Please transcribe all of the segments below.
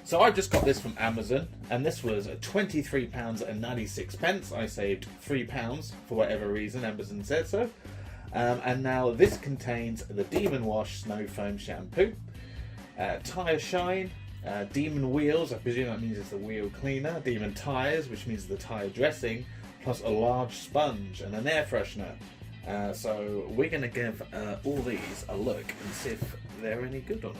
So I've just got this from Amazon, and this was £23.96. I saved £3 for whatever reason, Amazon said so. And now this contains the Demon Wash Snow Foam Shampoo, Tyre Shine, Demon Wheels, I presume that means it's the wheel cleaner, Demon Tyres, which means the tyre dressing, plus a large sponge and an air freshener. So we're going to give all these a look and see if they're any good or not.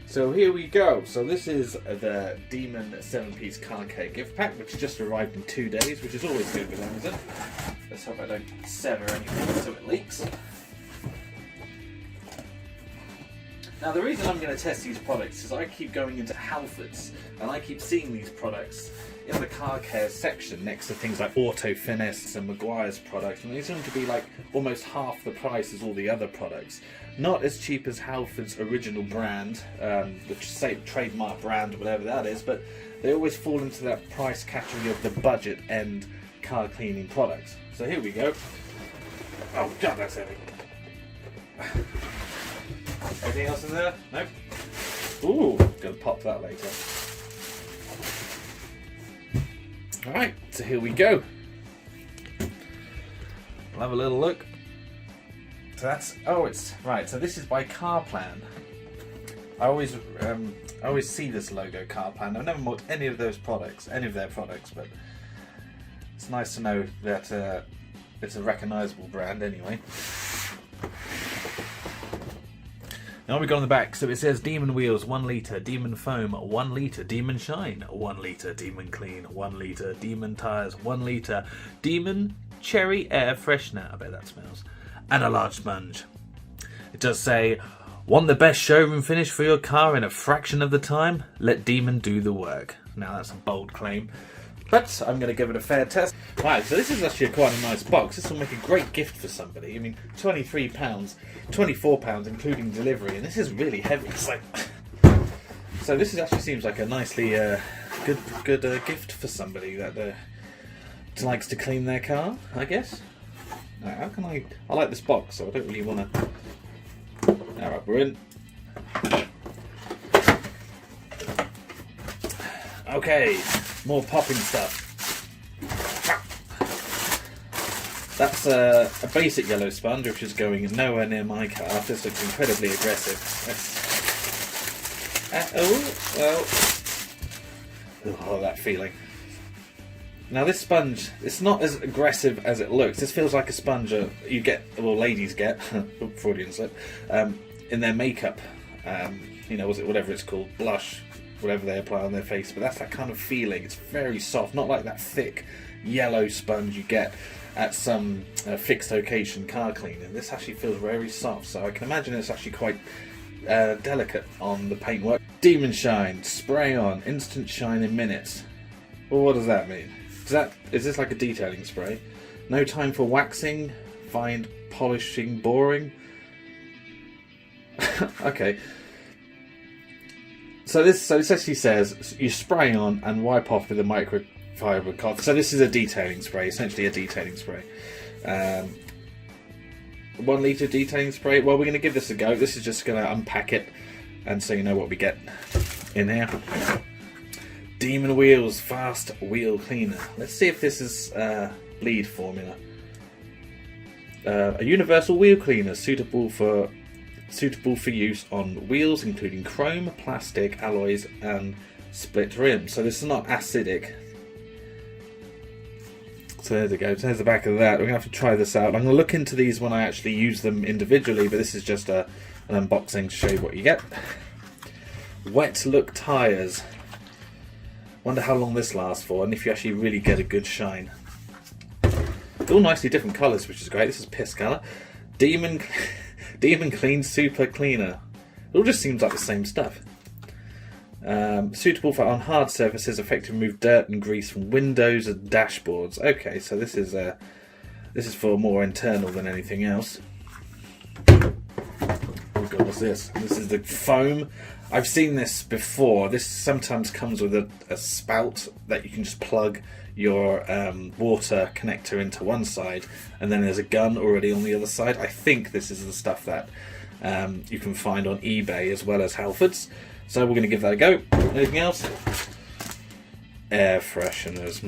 So here we go. So this is the Demon 7-piece car care gift pack, which just arrived in 2 days, which is always good with Amazon. Let's hope I don't sever anything so it leaks. Now the reason I'm going to test these products is I keep going into Halfords and I keep seeing these products in the car care section next to things like Auto Finesse and Maguire's products, and they seem to be like almost half the price as all the other products. Not as cheap as Halford's original brand, which say trademark brand or whatever that is, but they always fall into that price category of the budget end car cleaning products. So here we go. Oh god, that's heavy. Anything else in there? Nope. Ooh, gonna pop that later. Alright, so here we go. We'll have a little look. So that's, oh, it's, right, so this is by CarPlan. I always see this logo, CarPlan. I've never bought any of those products, any of their products, but it's nice to know that it's a recognisable brand anyway. Now we go on the back, so it says Demon Wheels 1 litre, Demon Foam 1 litre, Demon Shine 1 litre, Demon Clean 1 litre, Demon Tyres 1 litre, Demon Cherry Air Freshener, I bet that smells, and a large sponge. It does say, want the best showroom finish for your car in a fraction of the time? Let Demon do the work. Now that's a bold claim, but I'm going to give it a fair test. Right, so this is actually quite a nice box. This will make a great gift for somebody. I mean, £23, £24 including delivery, and this is really heavy. It's like, so this is actually seems like a nicely good gift for somebody that likes to clean their car, I guess. Now, how can I like this box, so I don't really want to. Alright, we're in. Okay, more popping stuff. That's a basic yellow sponge, which is going nowhere near my car. This looks incredibly aggressive. Oh, that feeling. Now this sponge, it's not as aggressive as it looks. This feels like a sponge you get, well, ladies get, Freudian slip, in their makeup. You know, whatever it's called, blush, whatever they apply on their face. But that's that kind of feeling. It's very soft, not like that thick yellow sponge you get at some fixed occasion car cleaning. This actually feels very soft, so I can imagine it's actually quite delicate on the paintwork. Demon Shine, spray on, instant shine in minutes. Well, what does that mean? Is this like a detailing spray? No time for waxing, fine polishing, boring. Okay. So this actually says you spray on and wipe off with a microfibre cloth. So this is a detailing spray, essentially a detailing spray. 1 litre detailing spray. Well, we're going to give this a go. This is just going to unpack it, and so you know what we get in here. Demon Wheels Fast Wheel Cleaner. Let's see if this is lead formula. A universal wheel cleaner suitable for use on wheels, including chrome, plastic, alloys, and split rims. So this is not acidic. So there we go. There's the back of that. We're going to have to try this out. I'm going to look into these when I actually use them individually, but this is just an unboxing to show you what you get. Wet Look Tyres. Wonder how long this lasts for, and if you actually really get a good shine. All nicely different colours, which is great. This is piss colour. Demon Clean Super Cleaner. It all just seems like the same stuff. Suitable for on hard surfaces, effectively remove dirt and grease from windows and dashboards. Okay, so this is for more internal than anything else. Oh god, what's this? This is the foam. I've seen this before. This sometimes comes with a spout that you can just plug your water connector into one side, and then there's a gun already on the other side. I think this is the stuff that you can find on eBay as well as Halfords. So we're going to give that a go. Anything else? Air fresheners.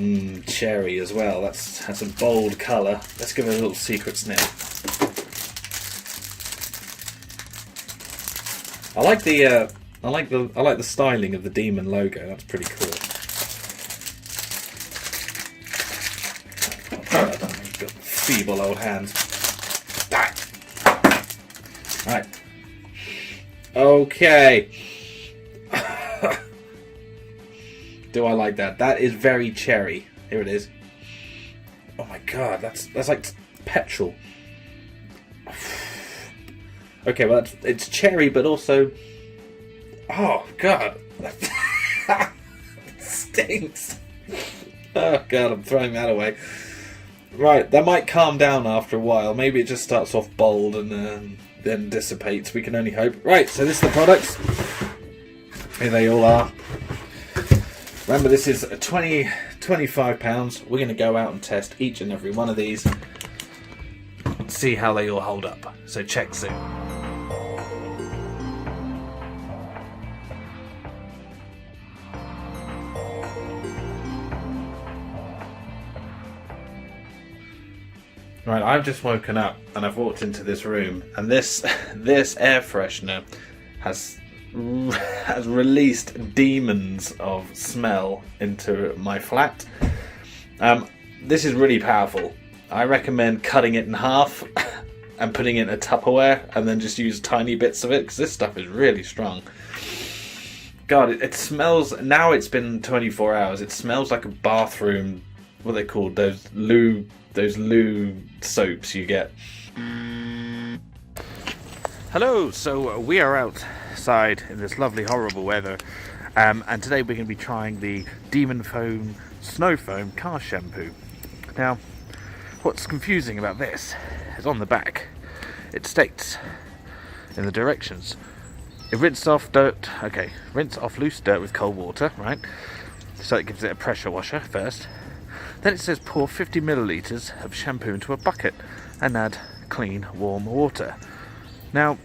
Cherry as well. That's a bold colour. Let's give it a little secret sniff. I like the styling of the Demon logo. That's pretty cool. Got feeble old hands. Right. Okay. Do I like that? That is very cherry. Here it is. Oh my god, that's like petrol. Okay, well it's cherry, but also, oh god, it stinks. Oh god, I'm throwing that away. Right, that might calm down after a while. Maybe it just starts off bold and then dissipates. We can only hope. Right, so this is the products. Here they all are. Remember, this is £25. We're going to go out and test each and every one of these, see how they all hold up. So check soon. Right, I've just woken up and I've walked into this room, and this air freshener has released demons of smell into my flat. This is really powerful. I recommend cutting it in half and putting it in a Tupperware, and then just use tiny bits of it, because this stuff is really strong. God, it smells. Now it's been 24 hours. It smells like a bathroom. What are they called? Those loo soaps you get. Hello. So we are outside in this lovely, horrible weather, and today we're going to be trying the Demon Snow Foam car shampoo. Now, what's confusing about this is on the back it states in the directions, rinse off loose dirt with cold water, right? So it gives it a pressure washer first. Then it says pour 50 millilitres of shampoo into a bucket and add clean, warm water. Now,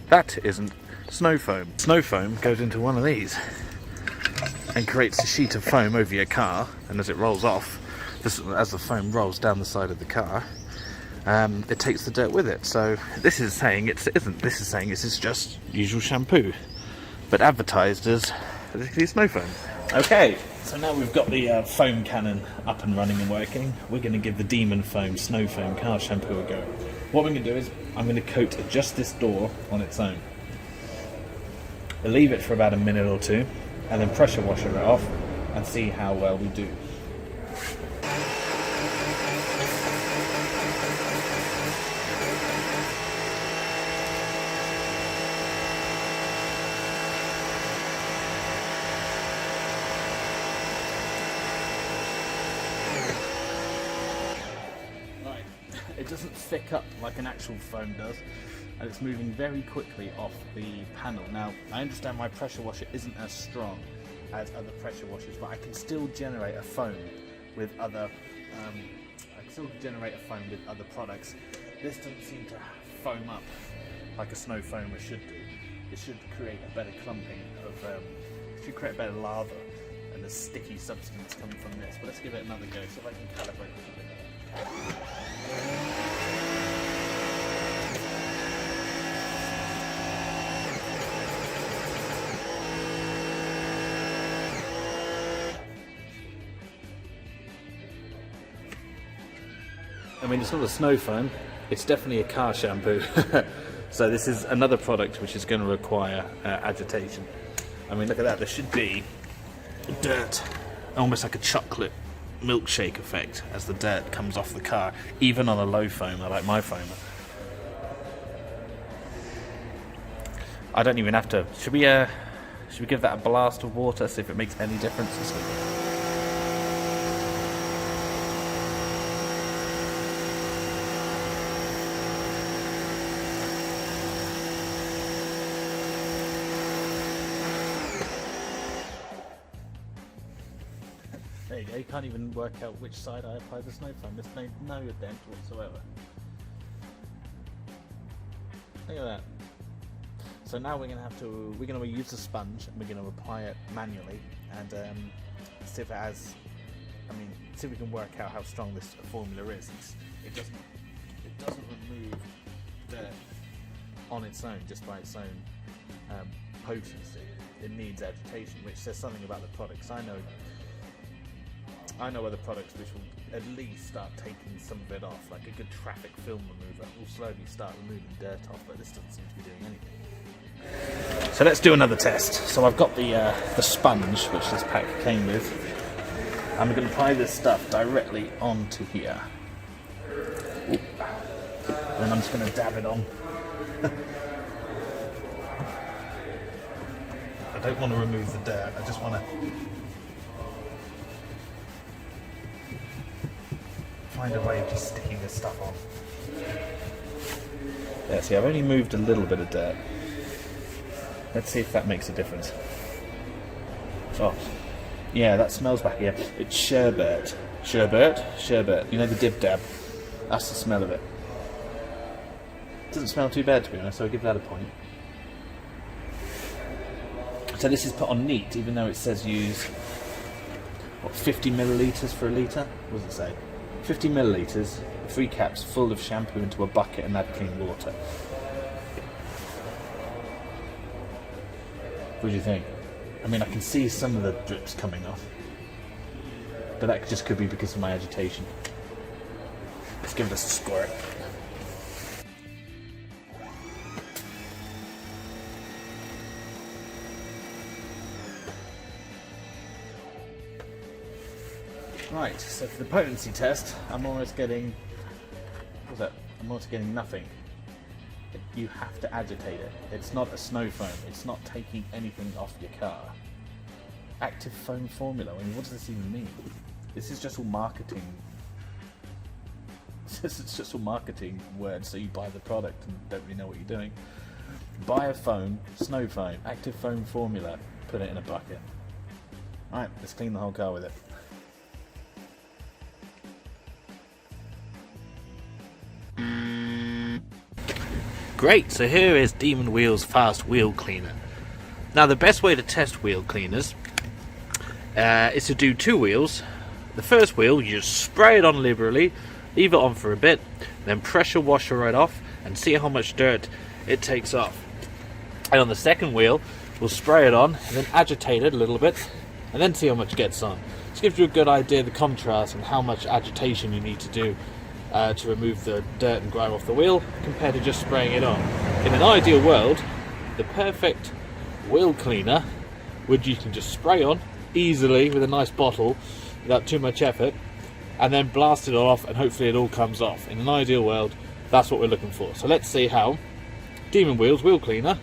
that isn't snow foam. Snow foam goes into one of these and creates a sheet of foam over your car, and as it rolls off, as the foam rolls down the side of the car, it takes the dirt with it. So this is saying it isn't. This is saying this is just usual shampoo, but advertised as basically snow foam. Okay, so now we've got the foam cannon up and running and working. We're going to give the Demon Snow Foam car shampoo a go. What we're going to do is I'm going to coat just this door on its own. We'll leave it for about a minute or two, and then pressure washer it off and see how well we do. It doesn't thick up like an actual foam does, and it's moving very quickly off the panel. Now, I understand my pressure washer isn't as strong as other pressure washers, but I can still generate a foam with other products. This doesn't seem to foam up like a snow foamer should do. It should create a better clumping of, it should create a better lava and a sticky substance coming from this. But let's give it another go, so if I can calibrate it a bit. I mean, it's not a snow foam, it's definitely a car shampoo. So this is another product which is going to require agitation. I mean, look at that, there should be dirt, almost like a chocolate milkshake effect as the dirt comes off the car, even on a low foamer like my foamer. I don't even have to. Should we give that a blast of water, see if it makes any difference this week? There you go, you can't even work out which side I apply the snow foam. There's no dent whatsoever. Look at that. So now we're gonna use the sponge and we're gonna apply it manually and see if it has. See if we can work out how strong this formula is. It doesn't remove dirt on its own, just by its own potency. It needs agitation, which says something about the products. I know other products which will at least start taking some of it off, like a good traffic film remover will slowly start removing dirt off, but this doesn't seem to be doing anything. So let's do another test. So I've got the sponge, which this pack came with. I'm going to apply this stuff directly onto here. Ooh. Then I'm just going to dab it on. I don't want to remove the dirt, I just want to find a way of just sticking this stuff on. Yeah, see, I've only moved a little bit of dirt. Let's see if that makes a difference. Oh, yeah, that smells back here. It's sherbet. Sherbet. You know the dib dab? That's the smell of it. Doesn't smell too bad, to be honest, so I'll give that a point. So this is put on neat, even though it says use, 50 millilitres for a litre? What does it say? 50 millilitres, 3 caps full of shampoo into a bucket and add clean water. What do you think? I can see some of the drips coming off, but that just could be because of my agitation. Let's give this a squirt. Right, so for the potency test, I'm almost getting... what's that? I'm almost getting nothing. You have to agitate it. It's not a snow foam. It's not taking anything off your car. Active foam formula. What does this even mean? This is just all marketing. It's just all marketing words, so you buy the product and don't really know what you're doing. Buy a foam, snow foam, active foam formula, put it in a bucket. Alright, let's clean the whole car with it. Great, so here is Demon Wheel's Fast Wheel Cleaner. Now the best way to test wheel cleaners is to do 2 wheels. The first wheel, you just spray it on liberally, leave it on for a bit, then pressure wash it right off and see how much dirt it takes off. And on the second wheel, we'll spray it on and then agitate it a little bit and then see how much gets on. This gives you a good idea of the contrast and how much agitation you need to do to remove the dirt and grime off the wheel compared to just spraying it on. In an ideal world, the perfect wheel cleaner would you can just spray on easily with a nice bottle without too much effort and then blast it off and hopefully it all comes off. In an ideal world, that's what we're looking for. So let's see how Demon Wheel's Wheel Cleaner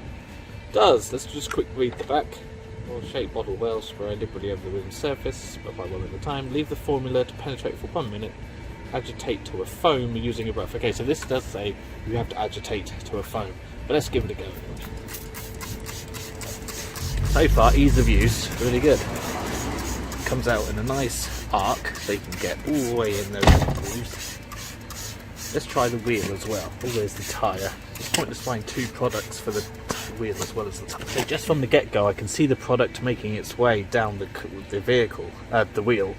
does. Let's just quick read the back. Well-shaped bottle well, spray liberally over the wheel's surface, apply one at a time, leave the formula to penetrate for 1 minute. Agitate to a foam using a brush. Okay, so this does say you have to agitate to a foam, but let's give it a go. So far, ease of use, really good. Comes out in a nice arc, so you can get all the way in those grooves. Let's try the wheel as well. Oh, there's the tyre. It's pointless buying 2 products for the wheel as well as the tyre. So just from the get-go, I can see the product making its way down the vehicle, the wheel.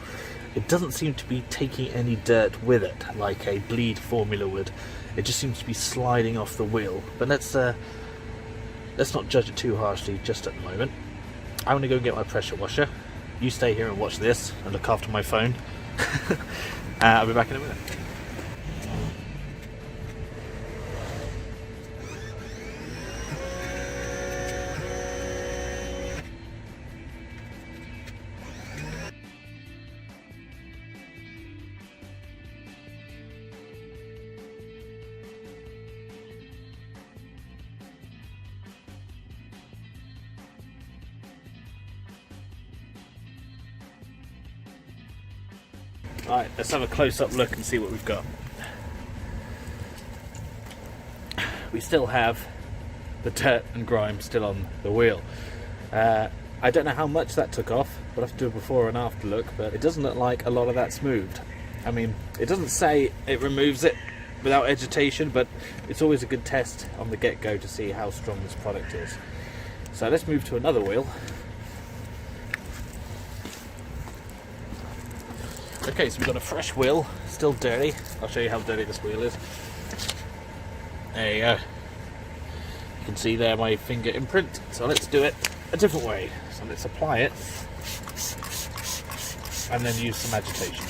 It doesn't seem to be taking any dirt with it, like a bleed formula would. It just seems to be sliding off the wheel. But let's not judge it too harshly just at the moment. I'm going to go get my pressure washer. You stay here and watch this and look after my phone. I'll be back in a minute. Right, let's have a close-up look and see what we've got. We still have the dirt and grime still on the wheel. I don't know how much that took off, but I have to do a before and after look, but it doesn't look like a lot of that's moved. I mean, it doesn't say it removes it without agitation, but it's always a good test on the get-go to see how strong this product is. So let's move to another wheel. Okay, so we've got a fresh wheel, still dirty. I'll show you how dirty this wheel is. There you go. You can see there my finger imprint. So let's do it a different way. So let's apply it and then use some agitation.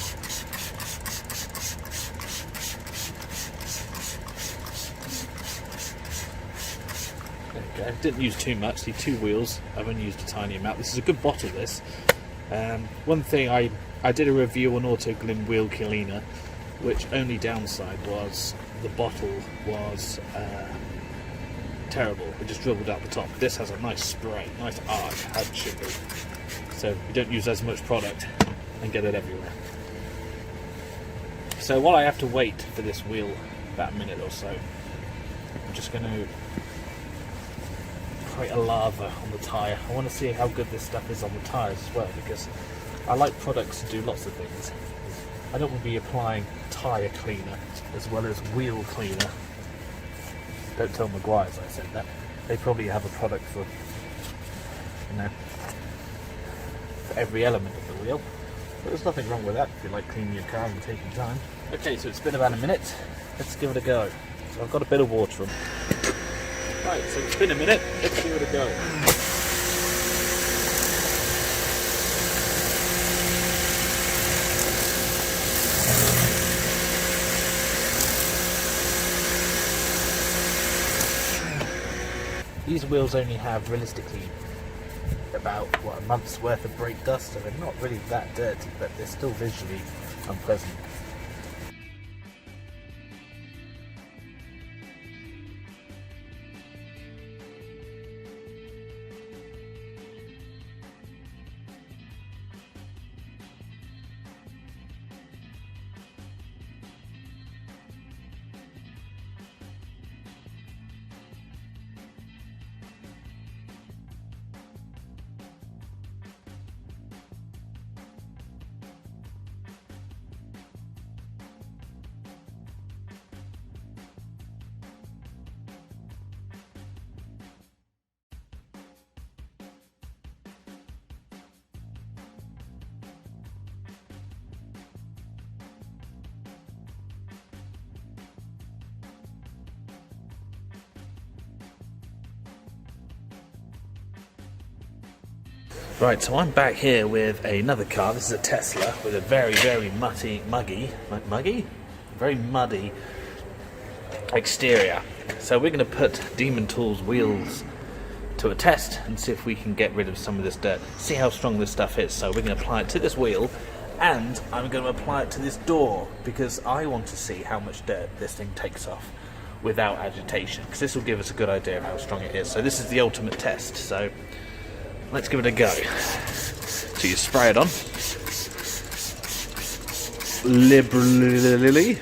There you go. Didn't use too much. See, 2 wheels. I've only used a tiny amount. This is a good bottle, this. One thing I did a review on Auto Glim wheel cleaner, which only downside was the bottle was terrible. It just dribbled out the top. This has a nice spray, nice arc, as it should be. So you don't use as much product and get it everywhere. So while I have to wait for this wheel about a minute or so, I'm just going to create a lava on the tyre. I want to see how good this stuff is on the tyres as well, because I like products to do lots of things. I don't want to be applying tyre cleaner as well as wheel cleaner. Don't tell Maguire's I said that. They probably have a product for, you know, for every element of the wheel. But there's nothing wrong with that if you like cleaning your car and taking time. Okay, so it's been about a minute. Let's give it a go. So I've got a bit of water on. Right, so it's been a minute. Let's give it a go. These wheels only have realistically about a month's worth of brake dust, so they're not really that dirty, but they're still visually unpleasant. Right, so I'm back here with another car. This is a Tesla with a very, very very muddy exterior. So we're going to put Demon Tools wheels to a test and see if we can get rid of some of this dirt. See how strong this stuff is. So we're going to apply it to this wheel, and I'm going to apply it to this door because I want to see how much dirt this thing takes off without agitation, because this will give us a good idea of how strong it is. So this is the ultimate test. So let's give it a go. So you spray it on liberally,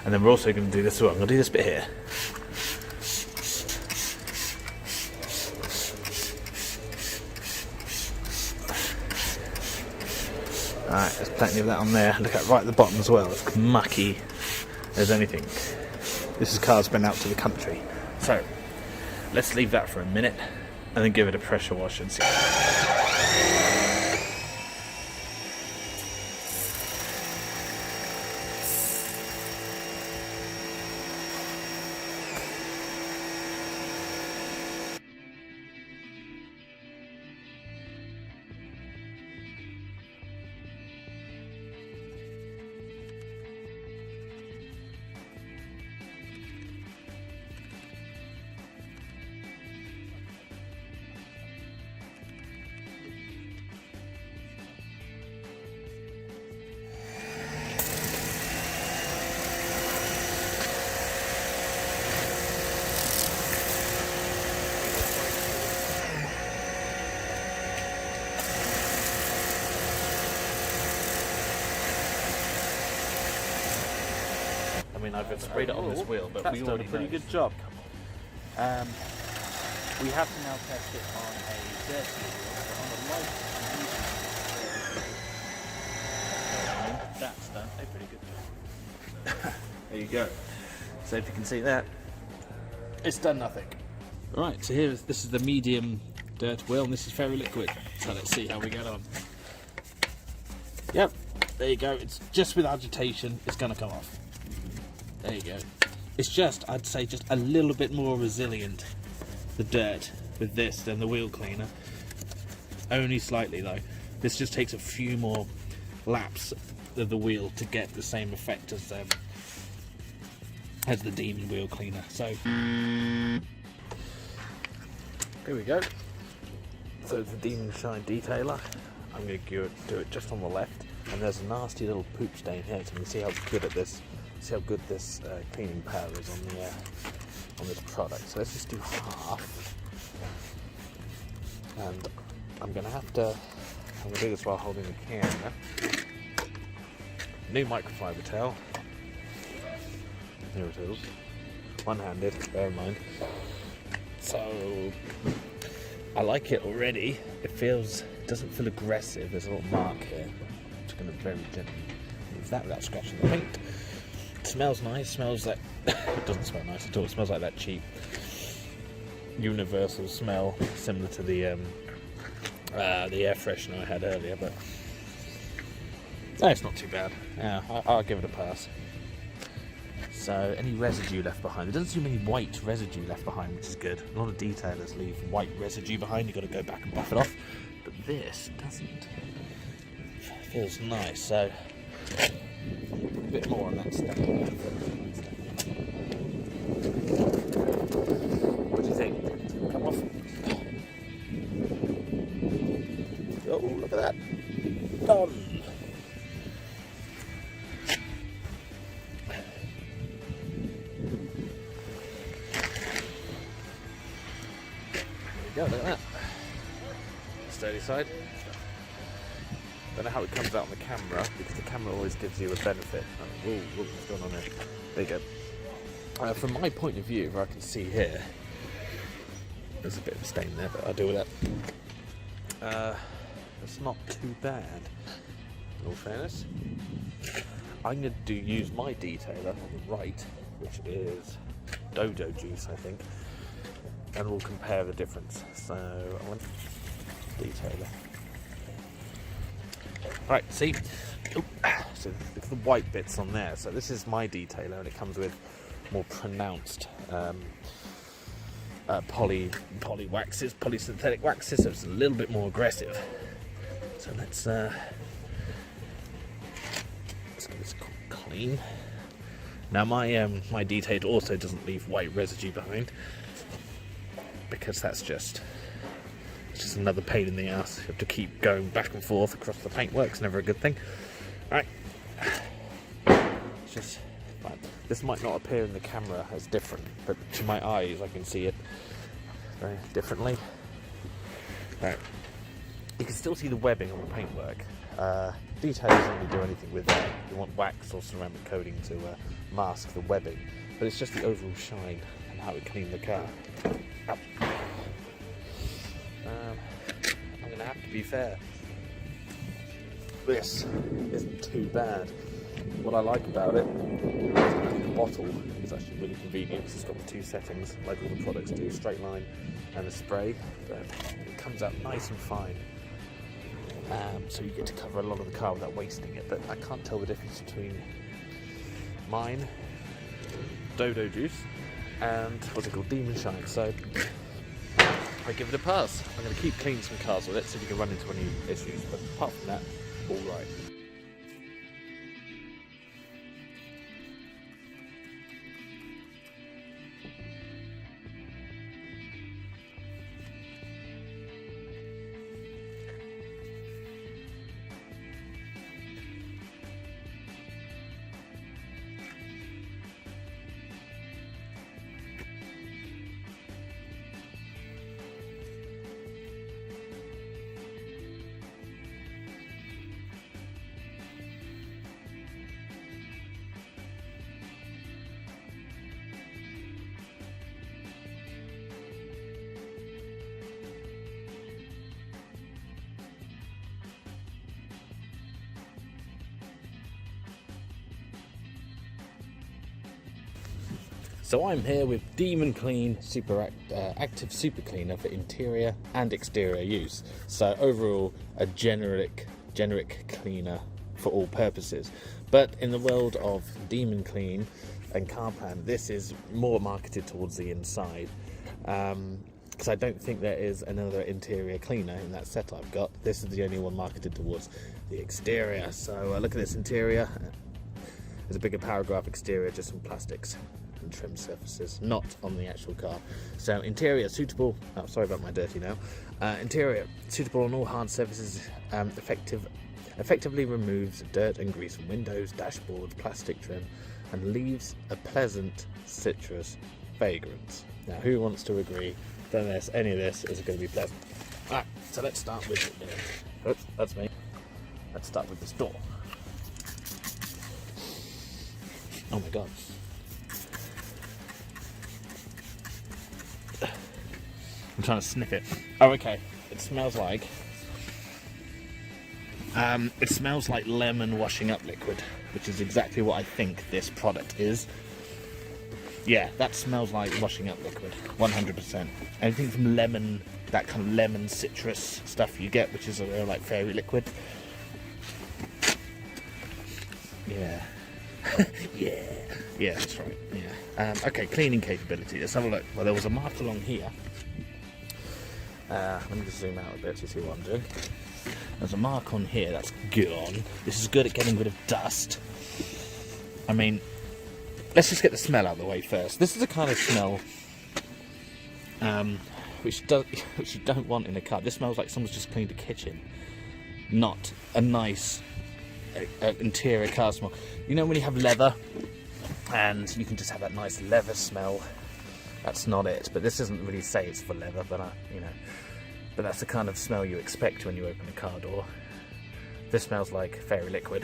and then we're also going to do this as well. I'm going to do this bit here. Alright, there's plenty of that on there. Look at right at the bottom as well. It's mucky as anything. This car's been out to the country. So let's leave that for a minute and then give it a pressure wash and see. and I've sprayed it on this wheel, but that's we done already a pretty know. good job. We have to now test it on a dirty wheel, but on a light that's done a pretty good job. There you go. So if you can see that, it's done nothing. Right, so this is the medium dirt wheel, and this is very liquid. So let's see how we get on. Yep, there you go. It's just with agitation, it's going to come off. There you go. It's just, I'd say, just a little bit more resilient, the dirt, with this than the wheel cleaner. Only slightly though. This just takes a few more laps of the wheel to get the same effect as the Demon wheel cleaner. So here we go. So it's the Demon Shine detailer. I'm going to do it just on the left, and there's a nasty little poop stain here, so you can see how good this cleaning power is on this product. So let's just do half, and I'm going to do this while holding the camera. New microfiber towel. Here it is. One-handed, bear in mind. So I like it already. It doesn't feel aggressive. There's a little mark here. I'm just going to very gently move that without scratching the paint. It smells nice. Smells like it doesn't smell nice at all. It smells like that cheap universal smell, similar to the air freshener I had earlier. But no, it's not too bad. Yeah, I'll give it a pass. So any residue left behind, there doesn't seem any white residue left behind, which is good. A lot of detailers leave white residue behind. You've got to go back and buff it off, but this doesn't. It feels nice. So a bit more on that stuff. What do you think? Come off. Oh, look at that. Done. Yeah, look at that. Sturdy side. Don't know how it comes out on the camera, because the camera always gives you a benefit. Oh, what's going on there? There you go. From my point of view, where I can see here, there's a bit of a stain there, but I'll deal with that. It's not too bad, in all fairness. I'm going to use my detailer on the right, which is Dodo Juice, I think. And we'll compare the difference. So I want detailer. Right, see? So look at the white bits on there. So this is my detailer, and it comes with more pronounced poly waxes, polysynthetic waxes, so it's a little bit more aggressive. So let's get this clean. Now my detailer also doesn't leave white residue behind, because that's just another pain in the ass. You have to keep going back and forth across the paintwork. It's never a good thing. Right. It's just fine. This might not appear in the camera as different, but to my eyes I can see it very differently. Right. You can still see the webbing on the paintwork. Detail doesn't really do anything with that. You want wax or ceramic coating to mask the webbing, but it's just the overall shine and how it cleaned the car. I'm going to have to be fair. This isn't too bad. What I like about it is the bottle is actually really convenient, because it's got the two settings, like all the products do, straight line and a spray, but it comes out nice and fine. So you get to cover a lot of the car without wasting it, but I can't tell the difference between mine, Dodo Juice, and what's it called, Demon Shine. So I give it a pass. I'm going to keep cleaning some cars with it, so you can run into any issues, but apart from that, all right. So I'm here with Demon Clean Active Super Cleaner for interior and exterior use. So overall, a generic cleaner for all purposes. But in the world of Demon Clean and CarPlan, this is more marketed towards the inside. Because I don't think there is another interior cleaner in that set I've got. This is the only one marketed towards the exterior. So look at this interior. There's a bigger paragraph. Exterior, just some plastics and trim surfaces, not on the actual car. So interior suitable. Oh, sorry about my dirty now. Interior suitable on all hard surfaces. Effectively removes dirt and grease from windows, dashboards, plastic trim, and leaves a pleasant citrus fragrance. Now, who wants to agree that any of this is going to be pleasant? Alright, so let's start with. Oops, that's me. Let's start with this door. Oh my god. I'm trying to sniff it. Oh, okay. It smells like lemon washing up liquid, which is exactly what I think this product is. Yeah, that smells like washing up liquid, 100%. Anything from lemon, that kind of lemon citrus stuff you get, which is a real like fairy liquid. Yeah. Yeah, that's right. Yeah. Okay, cleaning capability. Let's have a look. Well, there was a mark along here. Let me just zoom out a bit to see what I'm doing. There's a mark on here. That's good on. This is good at getting rid of dust. I mean, let's just get the smell out of the way first. This is a kind of smell which you don't want in a car. This smells like someone's just cleaned a kitchen, not a nice interior car smell. You know when you have leather and you can just have that nice leather smell? That's not it. But this doesn't really say it's for leather, but but that's the kind of smell you expect when you open a car door. This smells like fairy liquid.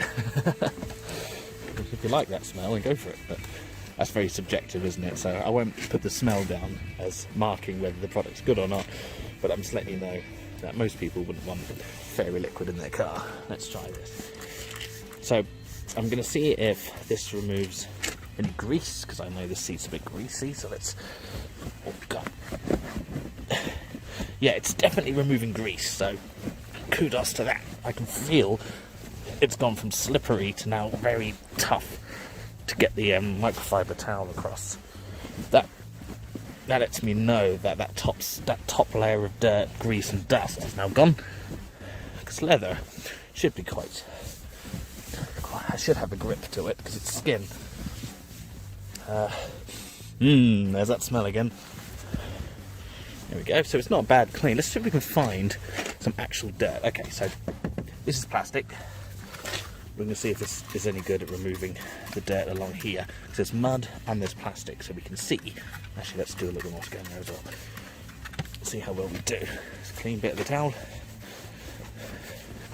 If you like that smell, then go for it. But that's very subjective, isn't it? So I won't put the smell down as marking whether the product's good or not. But I'm just letting you know that most people wouldn't want fairy liquid in their car. Let's try this. So I'm going to see if this removes any grease, because I know this seat's a bit greasy. So let's. Oh god. Yeah, it's definitely removing grease. So kudos to that. I can feel it's gone from slippery to now very tough to get the microfiber towel across. That lets me know that that top layer of dirt, grease and dust is now gone. Because leather should be quite I should have a grip to it because it's skin. There's that smell again. There we go. So it's not a bad clean. Let's see if we can find some actual dirt. Okay, so this is plastic. We're going to see if this is any good at removing the dirt along here. Because there's mud and there's plastic, so we can see. Actually, let's do a little more scan there as well. See how well we do. It's a clean bit of the towel.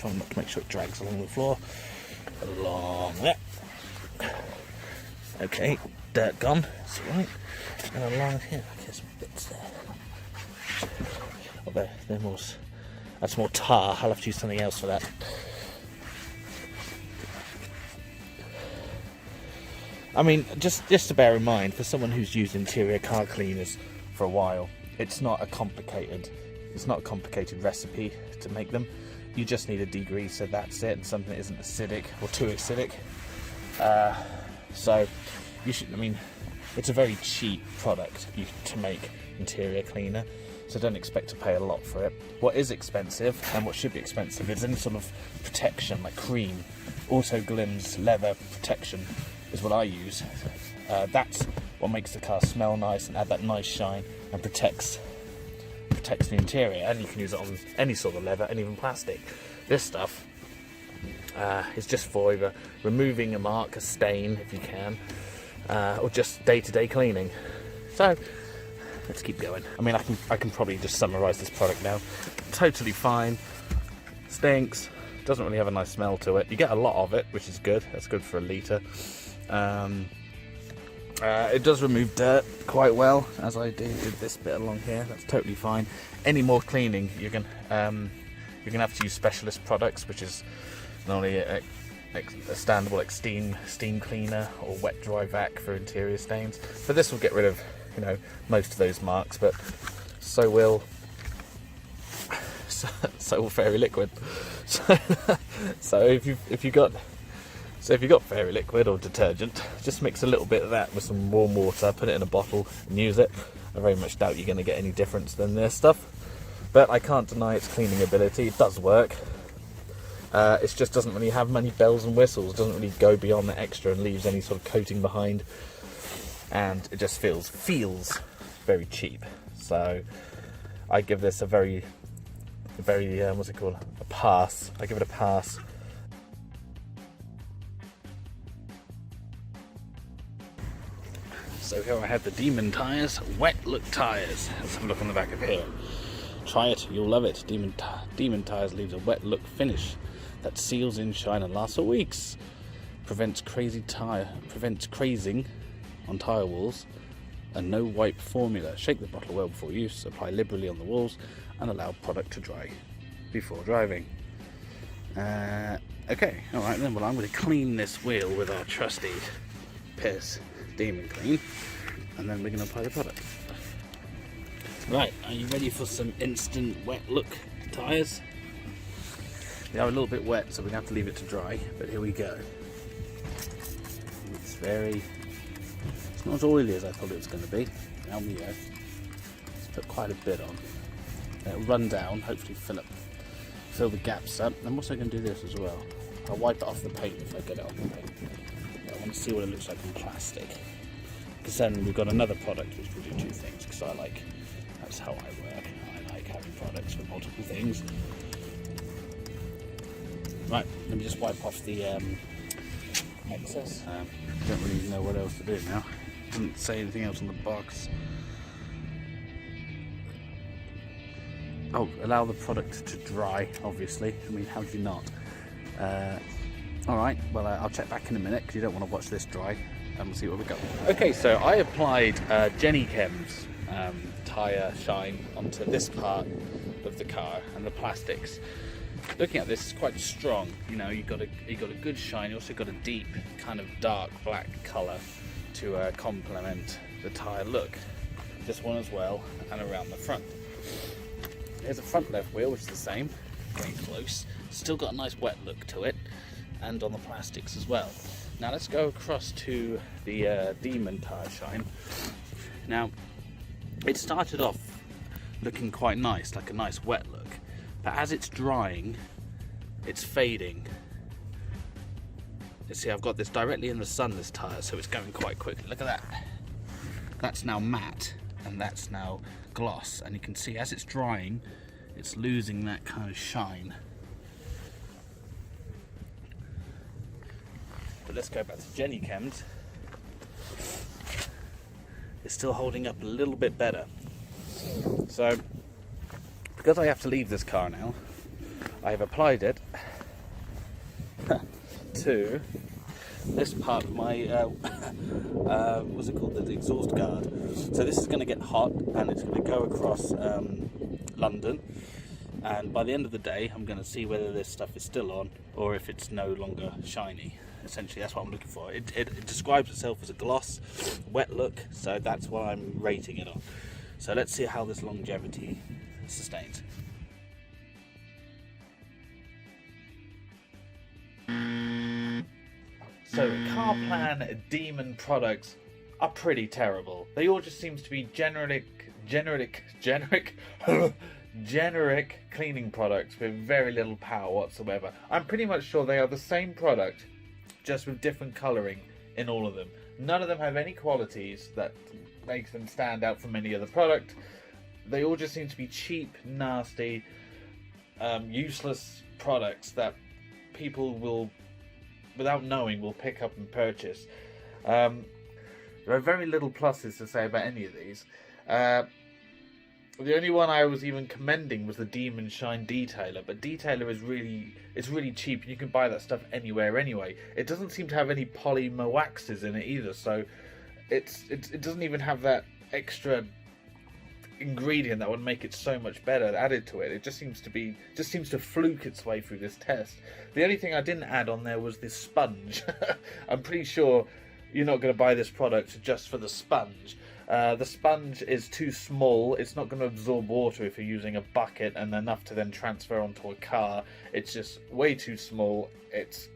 Trying not to make sure it drags along the floor. Along there. Okay, dirt gone. That's right. And along here, there's some bits there. Oh, they're more. That's more tar. I'll have to use something else for that. I mean, just to bear in mind, for someone who's used interior car cleaners for a while, it's not a complicated recipe to make them. You just need a degreaser, that's it, and something that isn't acidic or too acidic. So you should. I mean, it's a very cheap product to make interior cleaner, so don't expect to pay a lot for it. What is expensive, and what should be expensive, is any sort of protection, like cream, auto glims, leather protection, is what I use. That's what makes the car smell nice and add that nice shine and protects the interior. And you can use it on any sort of leather and even plastic. This stuff is just for either removing a mark, a stain if you can, or just day-to-day cleaning. So let's keep going. I mean, I can probably just summarise this product now. Totally fine. Stinks. Doesn't really have a nice smell to it. You get a lot of it, which is good. That's good for a litre. It does remove dirt quite well, as I did this bit along here. That's totally fine. Any more cleaning, you're gonna have to use specialist products, which is not only standable like steam cleaner or wet dry vac for interior stains. But this will get rid of, you know, most of those marks, but so will Fairy Liquid. So if you got Fairy Liquid or detergent, just mix a little bit of that with some warm water, put it in a bottle and use it. I very much doubt you're going to get any difference than this stuff, but I can't deny its cleaning ability. It does work. It just doesn't really have many bells and whistles. It doesn't really go beyond the extra and leaves any sort of coating behind, and it just feels very cheap. So I give this a very what's it called? A pass. I give it a pass. So here I have the Demon Tyres wet look tyres. Let's have a look on the back of here. Try it, you'll love it. Demon Tyres leaves a wet look finish that seals in shine and lasts for weeks. Prevents crazing on tyre walls. A no wipe formula. Shake the bottle well before use. Apply liberally on the walls and allow product to dry before driving. Okay, alright then, well I'm going to clean this wheel with our trusty Pierce Demon Clean, and then we're going to apply the product. Right, are you ready for some instant wet look tyres? They are a little bit wet, so we're going to have to leave it to dry, but here we go. It's not as oily as I thought it was going to be. Now we go. Let's put quite a bit on. It'll run down, hopefully fill the gaps up. I'm also going to do this as well. I'll wipe it off the paint if I get it on the paint. But I want to see what it looks like in plastic. Because then we've got another product which will do two things, because that's how I work. I like having products for multiple things. Right, let me just wipe off the excess. Don't really know what else to do now. Doesn't say anything else on the box. Oh, allow the product to dry, obviously. I mean, how do you not? Alright, well I'll check back in a minute because you don't want to watch this dry, and we'll see where we go. Okay, so I applied Jenny Chem's tyre shine onto this part of the car and the plastics. Looking at this, it's quite strong. You know, you got a good shine. You also got a deep kind of dark black colour to complement the tyre look. This one as well, and around the front. Here's a front left wheel, which is the same, very close. Still got a nice wet look to it, and on the plastics as well. Now let's go across to the Demon tyre shine. Now, it started off looking quite nice, like a nice wet look. But as it's drying, it's fading. You see, I've got this directly in the sun, this tyre, so it's going quite quickly. Look at that. That's now matte, and that's now gloss. And you can see as it's drying, it's losing that kind of shine. But let's go back to Jenny Chem's. It's still holding up a little bit better. So, because I have to leave this car now, I have applied it to this part of my, what's it called, the exhaust guard. So this is going to get hot, and it's going to go across London, and by the end of the day I'm going to see whether this stuff is still on or if it's no longer shiny. Essentially that's what I'm looking for. It describes itself as a gloss, wet look, so that's what I'm rating it on. So let's see how this longevity sustains. So CarPlan Demon products are pretty terrible. They all just seem to be generic cleaning products with very little power whatsoever. I'm pretty much sure they are the same product, just with different colouring in all of them. None of them have any qualities that makes them stand out from any other product. They all just seem to be cheap, nasty, useless products that people will, without knowing, will pick up and purchase. There are very little pluses to say about any of these. The only one I was even commending was the Demon Shine Detailer, but Detailer is really cheap, and you can buy that stuff anywhere anyway. It doesn't seem to have any polymer waxes in it either, so it doesn't even have that extra ingredient that would make it so much better added to it. It just seems to fluke its way through this test. The only thing I didn't add on there was this sponge. I'm pretty sure you're not going to buy this product just for the sponge. The sponge is too small. It's not going to absorb water if you're using a bucket and enough to then transfer onto a car. It's just way too small. It's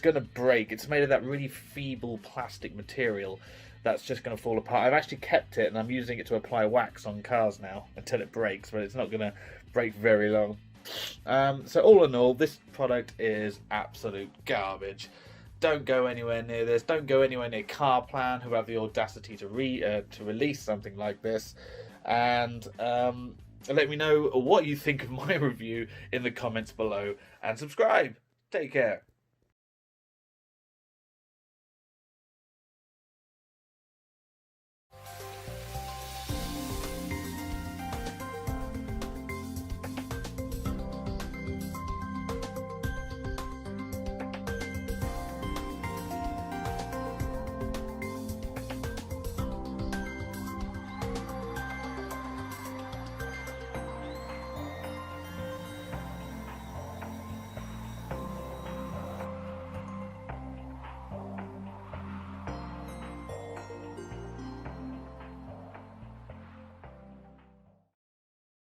going to break. It's made of that really feeble plastic material that's just going to fall apart. I've actually kept it and I'm using it to apply wax on cars now until it breaks, but it's not going to break very long. So all in all, this product is absolute garbage. Don't go anywhere near this. Don't go anywhere near CarPlan, who have the audacity to release something like this. And let me know what you think of my review in the comments below. And subscribe. Take care.